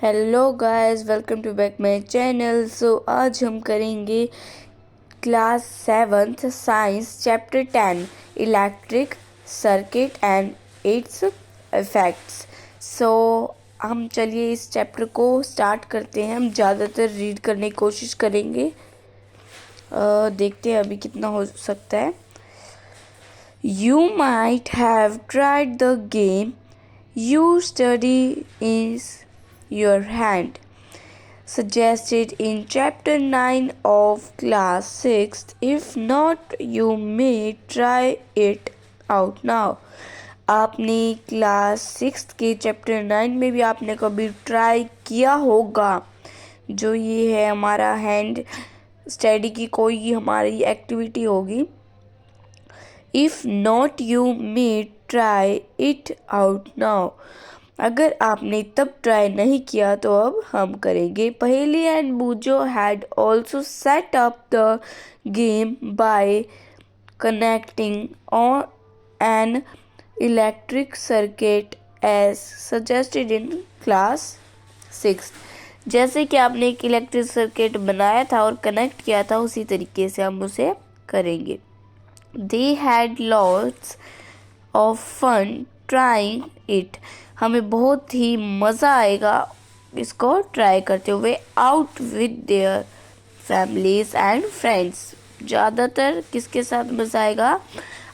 Hello guys, welcome to back my channel. आज हम करेंगे class 7th science chapter 10 electric circuit and its effects. हम चलिए इस चैप्टर को स्टार्ट करते हैं। हम ज़्यादातर रीड करने की कोशिश करेंगे। देखते हैं अभी कितना हो सकता है। You might have tried the game You Study is Your Hand, suggested in Chapter 9 of Class 6th. If not, you may try it out now. आपने क्लास 6 के चैप्टर 9 में भी आपने कभी ट्राई किया होगा। जो ये है हमारा हैंड स्टडी की कोई हमारी एक्टिविटी होगी। If not, you may try it out now. अगर आपने तब ट्राई नहीं किया तो अब हम करेंगे। पहेली and बूजो had also set up the game by connecting on an electric circuit as suggested in class 6. जैसे कि आपने एक इलेक्ट्रिक सर्किट बनाया था और कनेक्ट किया था, उसी तरीके से हम उसे करेंगे। They had lots of fun trying it. हमें बहुत ही मज़ा आएगा इसको ट्राई करते हुए। Out with their families and friends. ज़्यादातर किसके साथ मज़ा आएगा?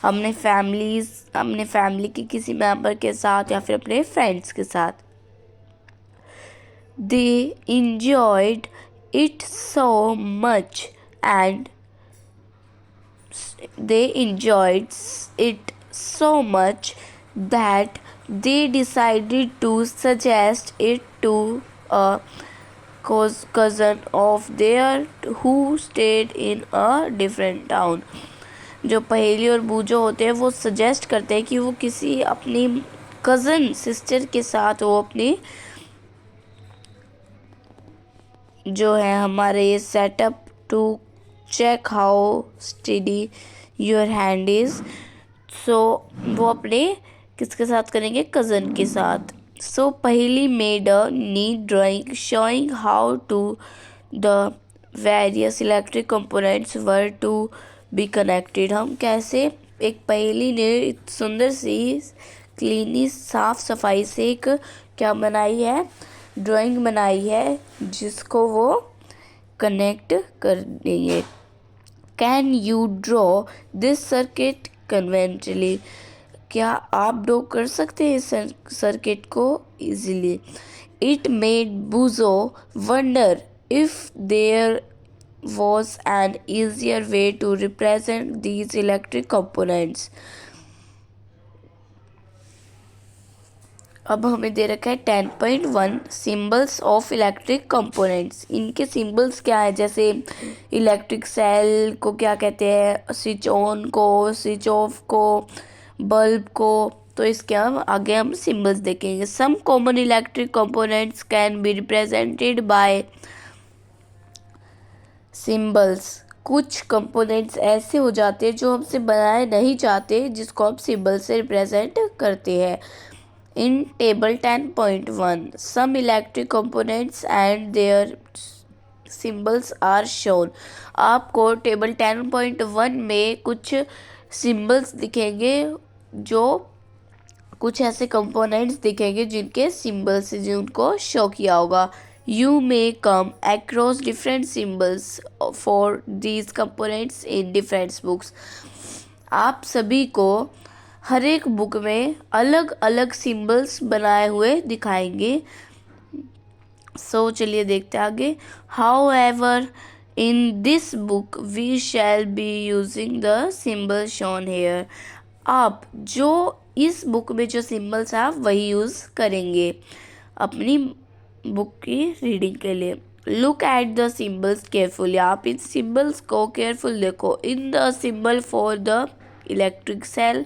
अपने फैमिली के किसी मेंबर के साथ या फिर अपने फ्रेंड्स के साथ। They enjoyed it so much and they enjoyed it so much that they decided to suggest it to a cousin of theirs who stayed in a different town. जो पहेली और बूझो होते हैं वो सजेस्ट करते हैं कि वो किसी अपनी कज़न सिस्टर के साथ वो अपनी जो है हमारे ये setup to check how steady your hand is. वो अपने किसके साथ करेंगे? कज़न के साथ। पहली made a neat drawing showing how to the various electric components were to be connected. हम कैसे एक पहेली ने सुंदर सी क्लीनी साफ सफाई से एक क्या बनाई है? ड्राइंग बनाई है जिसको वो कनेक्ट कर देंगे। Can you draw this circuit conventionally? क्या आप ड्रॉ कर सकते हैं सर्किट को easily? It made Boojho wonder if there was an easier way to represent these electric components. अब हमें दे रखा है 10.1 सिंबल्स ऑफ इलेक्ट्रिक कंपोनेंट्स। इनके सिंबल्स क्या है? जैसे इलेक्ट्रिक सेल को क्या कहते हैं? स्विच ऑन को, स्विच ऑफ को, बल्ब को। तो इसके हम सिंबल्स देखेंगे। Some common electric components can be represented by symbols. कुछ कंपोनेंट्स ऐसे हो जाते हैं जो हमसे बनाए नहीं जाते, जिसको हम सिंबल से रिप्रेजेंट करते हैं। In table 10.1, some electric components and their symbols are shown. आपको टेबल 10.1 में कुछ सिंबल्स दिखेंगे, जो कुछ ऐसे कंपोनेंट्स दिखेंगे जिनके सिंबल्स जिनको शो किया होगा। You may come across different symbols for these components in different books. आप सभी को हर एक बुक में अलग अलग सिंबल्स बनाए हुए दिखाएंगे। चलिए देखते हैं आगे। However, in this book we shall be using the symbol shown here. आप जो इस बुक में जो सिंबल्स हैं वही यूज़ करेंगे अपनी बुक की रीडिंग के लिए। Look at the symbols carefully. आप इन सिंबल्स को केयरफुल देखो। In the symbol for the electric cell,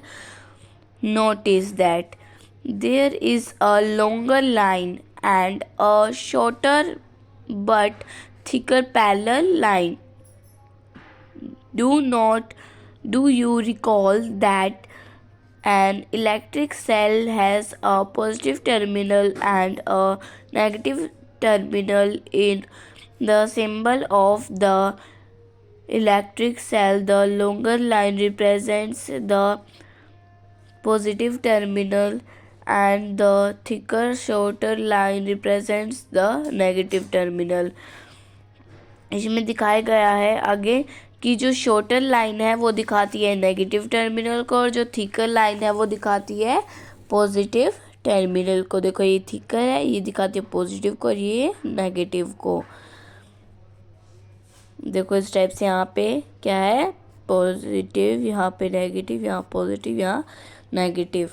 notice that there is a longer line and a shorter but thicker parallel line. Do you recall that an electric cell has a positive terminal and a negative terminal in the symbol of the electric cell. The longer line represents the positive terminal and the thicker shorter line represents the negative terminal. इसमें दिखाया गया है आगे कि जो shorter line है वो दिखाती है नेगेटिव टर्मिनल को और जो थिकर लाइन है वो दिखाती है पॉजिटिव टर्मिनल को। देखो ये थिकर है, ये दिखाती है पॉजिटिव को और ये नेगेटिव को। देखो इस टाइप से यहाँ पे क्या है, पॉजिटिव, यहाँ पे नेगेटिव, यहाँ पॉजिटिव, यहाँ नेगेटिव।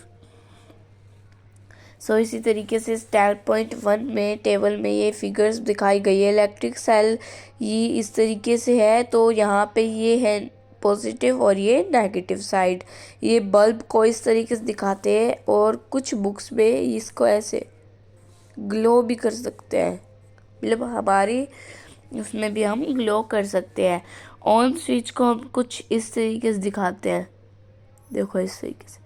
सो इसी तरीके से स्टैंड पॉइंट 1 में टेबल में ये फिगर्स दिखाई गई है। इलेक्ट्रिक सेल ये इस तरीके से है, तो यहाँ पे ये है पॉजिटिव और ये नेगेटिव साइड। ये बल्ब को इस तरीके से दिखाते हैं और कुछ बुक्स में इसको ऐसे ग्लो भी कर सकते हैं, मतलब हमारी उसमें भी हम ग्लो कर सकते हैं। ऑन स्विच को हम कुछ इस तरीके से दिखाते हैं, देखो इस तरीके से।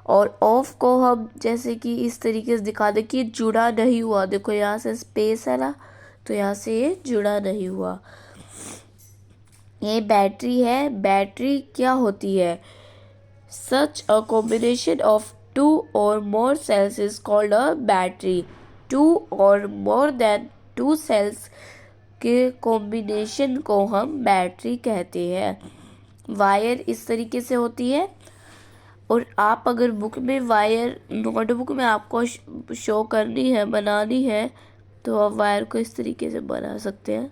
और ऑफ को हम जैसे कि इस तरीके से दिखा दे कि जुड़ा नहीं हुआ। देखो यहाँ से स्पेस है ना, तो यहाँ से ये जुड़ा नहीं हुआ। ये बैटरी है। बैटरी क्या होती है? Such a combination of 2 or more cells is called a battery. 2 or more than 2 cells के कॉम्बिनेशन को हम बैटरी कहते हैं। वायर इस तरीके से होती है और आप अगर बुक में वायर, नोटबुक में आपको शो करनी है, बनानी है, तो आप वायर को इस तरीके से बना सकते हैं।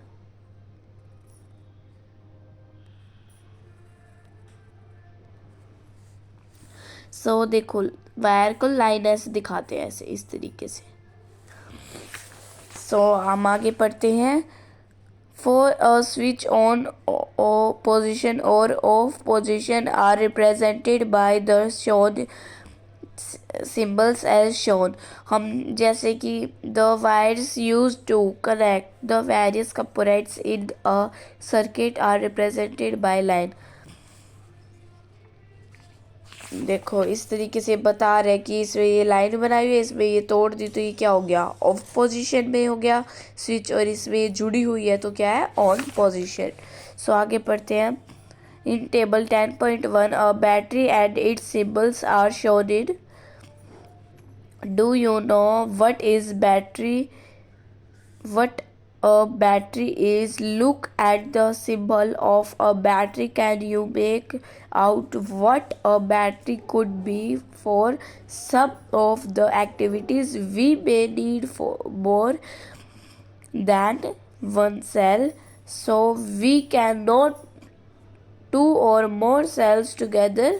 सो देखो वायर को लाइन ऐसे दिखाते हैं, ऐसे इस तरीके से। सो हम आगे पढ़ते हैं। For a switch on position or off position are represented by the shown symbols as shown. हम जैसे कि the wires used to connect the various components in a circuit are represented by line. देखो इस तरीके से बता रहे कि इसमें ये लाइन बनाई हुई है, इसमें ये तोड़ दी तो ये क्या हो गया, ऑफ पोजीशन में हो गया स्विच, और इसमें ये जुड़ी हुई है तो क्या है, ऑन पोजीशन। सो आगे पढ़ते हैं। In table 10.1 a battery and its symbols are shown in. Do you know what is battery? What a battery is? Look at the symbol of a battery. Can you make out what a battery could be? For some of the activities we may need for more than one cell, so we cannot 2 or more cells together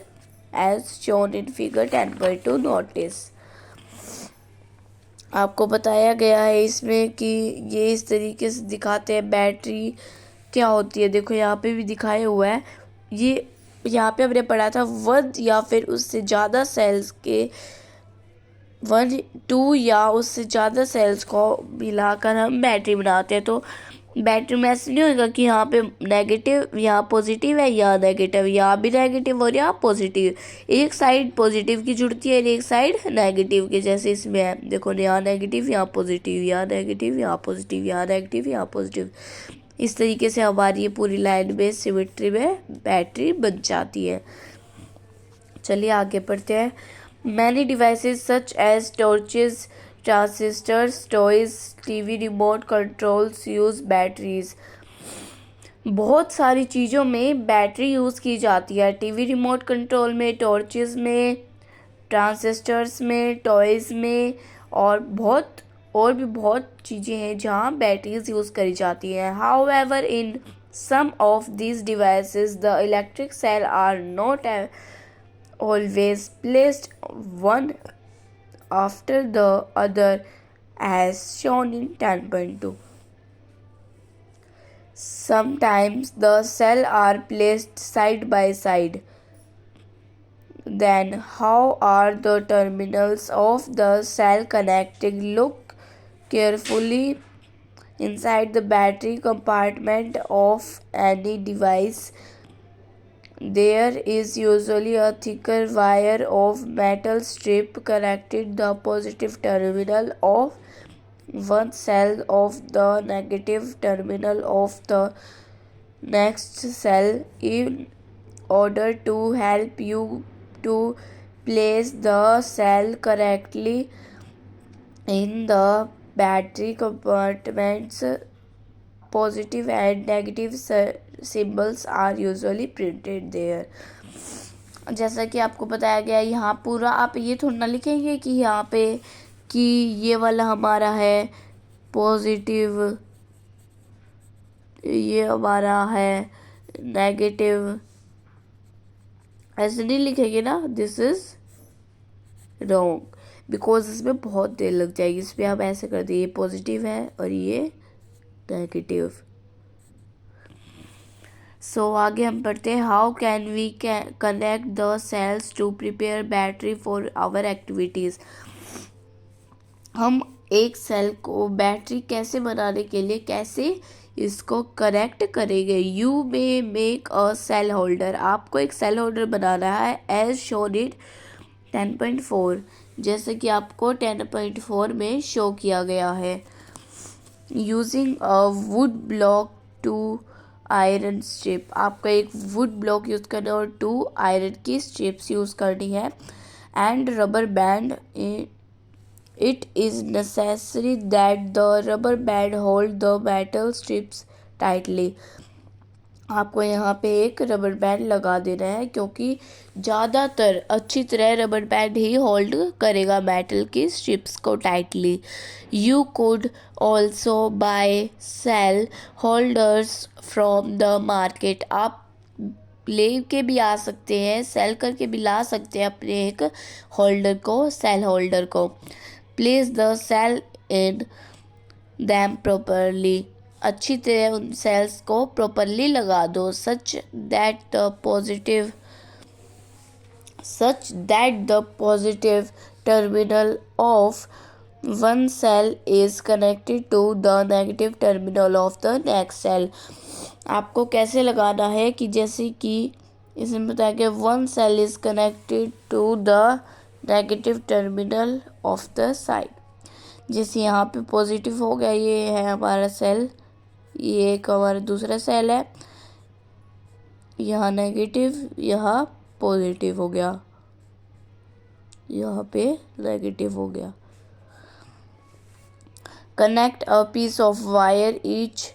as shown in figure 10.2. Notice आपको बताया गया है इसमें कि ये इस तरीके से दिखाते हैं बैटरी क्या होती है। देखो यहाँ पे भी दिखाया हुआ है। ये यहाँ पे हमने पढ़ा था 1 या फिर उससे ज़्यादा सेल्स के 1, 2 या उससे ज़्यादा सेल्स को मिलाकर हम बैटरी बनाते हैं। तो बैटरी में ऐसे नहीं होगा कि यहाँ पे नेगेटिव, यहाँ पॉजिटिव है, यहाँ नेगेटिव, यहाँ भी नेगेटिव और यहाँ पॉजिटिव। एक साइड पॉजिटिव की जुड़ती है और एक साइड नेगेटिव की, जैसे इसमें है। देखो यहाँ नेगेटिव, यहाँ पॉजिटिव, यहाँ नेगेटिव, यहाँ पॉजिटिव, यहाँ नेगेटिव, यहाँ पॉजिटिव। इस तरीके से हमारी ये पूरी लाइन में सिमेट्री में बैटरी बन जाती है। चलिए आगे पढ़ते हैं। Many devices such as torches, transistors, toys, TV remote controls use batteries. बहुत सारी चीज़ों में बैटरी यूज़ की जाती है। टीवी रिमोट कंट्रोल में, टॉर्चेस में, ट्रांजिस्टर्स में, टॉयज़ में, और भी बहुत चीज़ें हैं जहाँ बैटरीज यूज़ करी जाती हैं। However in some of these devices the electric cell are not always placed one after the other as shown in 10.2. Sometimes the cells are placed side by side. Then how are the terminals of the cell connected? Look carefully inside the battery compartment of any device. There is usually a thicker wire of metal strip connecting the positive terminal of one cell of the negative terminal of the next cell in order to help you to place the cell correctly in the battery compartments. Positive and negative symbols are usually printed there. जैसा कि आपको बताया गया यहाँ पूरा आप ये थोड़ा ना लिखेंगे कि यहाँ पे कि ये वाला हमारा है पॉजिटिव, ये हमारा है नेगेटिव, ऐसे नहीं लिखेंगे ना. दिस इज रॉन्ग बिकॉज इसमें बहुत देर लग जाएगी. इसमें हम ऐसे कर दिए, ये पॉजिटिव है और ये नेगेटिव. सो आगे हम पढ़ते हैं. How can we connect the cells to prepare battery for our activities. हम एक सेल को बैटरी कैसे बनाने के लिए कैसे इसको कनेक्ट करेंगे. You may make a cell holder. आपको एक सेल होल्डर बनाना है एज शोन इन 10.4, जैसे कि आपको 10.4 में शो किया गया है. Using a wood block to iron strip. आपका एक वुड ब्लॉक यूज़ करना है और 2 आयरन की स्ट्रिप्स यूज़ करनी है. And rubber band. It is necessary that the rubber band hold the metal strips tightly. आपको यहाँ पे एक रबर बैंड लगा देना है क्योंकि ज़्यादातर अच्छी तरह रबर बैंड ही होल्ड करेगा मेटल की स्ट्रिप्स को tightly. You could also buy cell holders from the market. आप ले के भी आ सकते हैं, सेल करके भी ला सकते हैं अपने एक होल्डर को, सेल होल्डर को. Place the cell in them properly. अच्छी तरह उन सेल्स को प्रॉपरली लगा दो. Such that the positive terminal of one cell is connected to the negative terminal of the next cell. आपको कैसे लगाना है कि जैसे कि इसमें बताया कि one cell is connected to the negative terminal of the side. जैसे यहाँ पे पॉजिटिव हो गया, ये है हमारा सेल, ये एक हमारा दूसरा सेल है, यहाँ नेगेटिव, यहाँ पॉजिटिव हो गया, यहाँ पे नेगेटिव हो गया. Connect a piece of wire each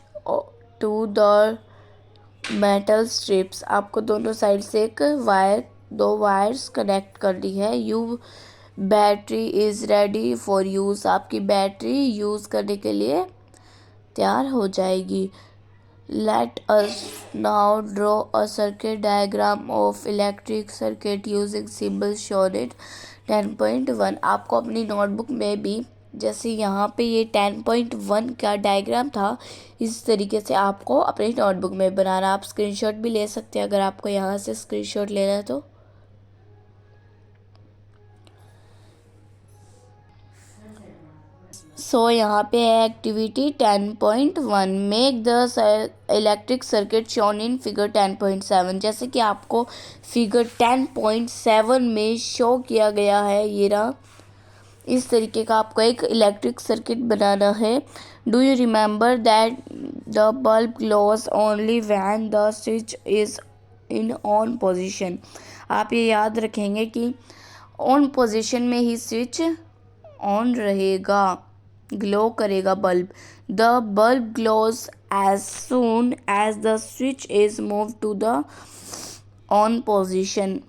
to the metal strips. आपको दोनों साइड से एक वायर, 2 वायर्स कनेक्ट करनी है. You battery is ready for use. आपकी बैटरी यूज़ करने के लिए तैयार हो जाएगी. Let us now draw a circuit diagram of electric circuit using symbol shown in 10.1. आपको अपनी नोटबुक में भी जैसे यहाँ पे ये 10.1 का डायग्राम था, इस तरीके से आपको अपनी नोटबुक में बनाना. आप स्क्रीनशॉट भी ले सकते हैं अगर आपको यहाँ से स्क्रीनशॉट लेना है तो. सो यहाँ पे है activity 10.1. Make the electric circuit shown in figure 10.7. जैसे कि आपको फिगर 10.7 में शो किया गया है, ये रहा. इस तरीके का आपको एक इलेक्ट्रिक सर्किट बनाना है. Do you remember that the bulb glows only when the switch is in on position. आप ये याद रखेंगे कि ऑन पोजीशन में ही स्विच ऑन रहेगा, ग्लो करेगा bulb. The bulb glows as soon as the switch is move to the on position.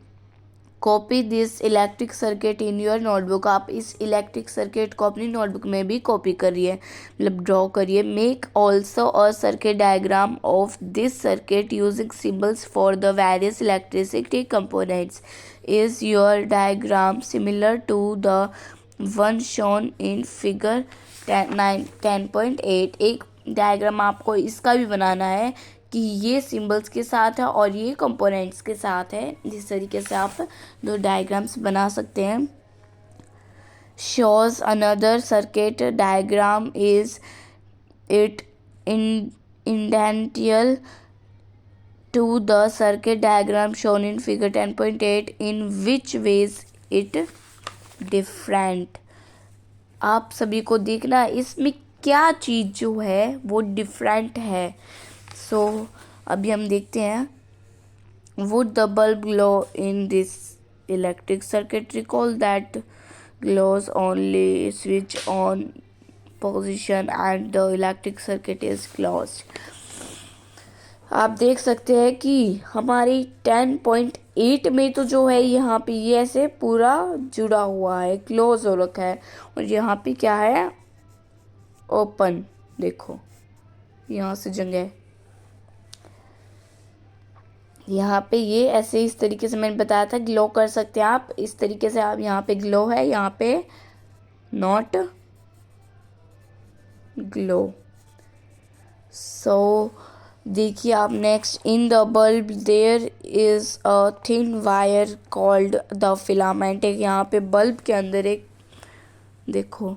Copy this electric circuit in your notebook. आप इस इलेक्ट्रिक सर्किट को अपनी नोटबुक में भी कॉपी करिए, मतलब ड्रॉ करिए. Make also a circuit diagram of this circuit using symbols for the various electricity components. Is your diagram similar to the one shown in figure 10.8. एक डायग्राम आपको इसका भी बनाना है कि ये सिंबल्स के साथ है और ये कंपोनेंट्स के साथ है. जिस तरीके से आप 2 डायग्राम्स बना सकते हैं. Shows another circuit diagram is it identical to the circuit diagram shown in figure 10.8. In which ways it different. आप सभी को देखना इसमें क्या चीज़ जो है वो डिफरेंट है। सो अभी हम देखते हैं। Would the bulb glow in this electric circuit? Recall that glows only switch on position and the electric circuit is closed. आप देख सकते हैं कि हमारी 10.8 में तो जो है यहाँ पे ये ऐसे पूरा जुड़ा हुआ है, क्लोज हो रखा है, और यहाँ पे क्या है, ओपन। देखो यहाँ से जगह, यहाँ पे ये ऐसे इस तरीके से मैंने बताया था ग्लो कर सकते हैं आप इस तरीके से। आप यहाँ पे ग्लो है, यहाँ पे नॉट ग्लो। सो देखिए आप next, in the bulb there is a thin wire called the filament. एक यहाँ पे बल्ब के अंदर एक, देखो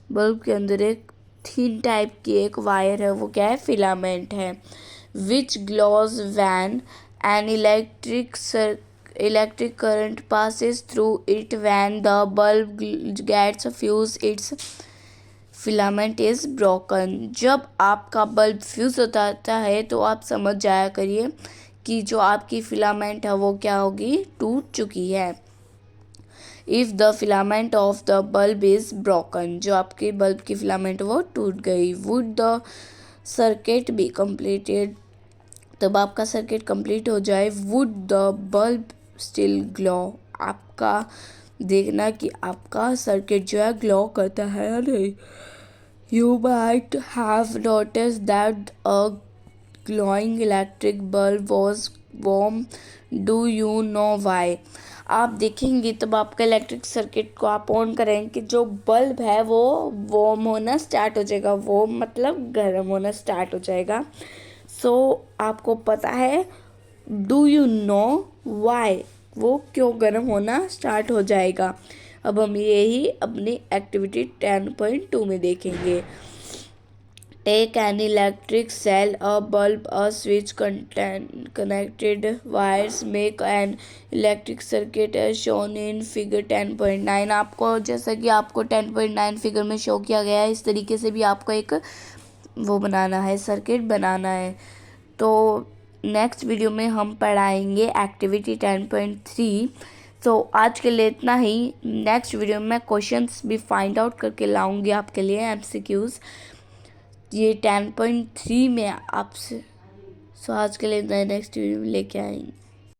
बल्ब के अंदर एक थिन टाइप की एक वायर है, वो क्या है, फिलामेंट है। Which glows when an electric current passes through it when the bulb gets fused its filament is broken। जब आपका बल्ब फ्यूज होता है तो आप समझ जाया करिए कि जो आपकी फिलामेंट है वो क्या होगी, टूट चुकी है। If the filament of the bulb is broken, जो आपके बल्ब की फिलामेंट वो टूट गई। Would the circuit be completed, तब आपका सर्किट कंप्लीट हो जाए। Would the bulb still glow, आपका देखना कि आपका सर्किट जो है ग्लो करता है या नहीं। You might have notice that a glowing electric bulb was warm, do you know why? आप देखेंगे तब आपका इलेक्ट्रिक सर्किट को आप ऑन करेंगे कि जो बल्ब है वो वार्म होना स्टार्ट हो जाएगा। वार्म मतलब गर्म होना स्टार्ट हो जाएगा। सो आपको पता है, डू यू नो वाई, वो क्यों गर्म होना स्टार्ट हो जाएगा। अब हम यही अपनी एक्टिविटी 10.2 में देखेंगे। Take an electric cell, a bulb, a switch, connected wires make an electric circuit as shown in figure 10.9। आपको जैसा कि आपको 10.9 फिगर में शो किया गया है, इस तरीके से भी आपको एक वो बनाना है, सर्किट बनाना है। तो नेक्स्ट वीडियो में हम पढ़ाएंगे एक्टिविटी 10.3। तो आज के लिए इतना ही। नेक्स्ट वीडियो में मैं क्वेश्चंस भी फाइंड आउट करके लाऊंगी आपके लिए, MCQs। ये 10.3 में आपसे। सो आज के लिए नेक्स्ट वीडियो में लेके आएंगे।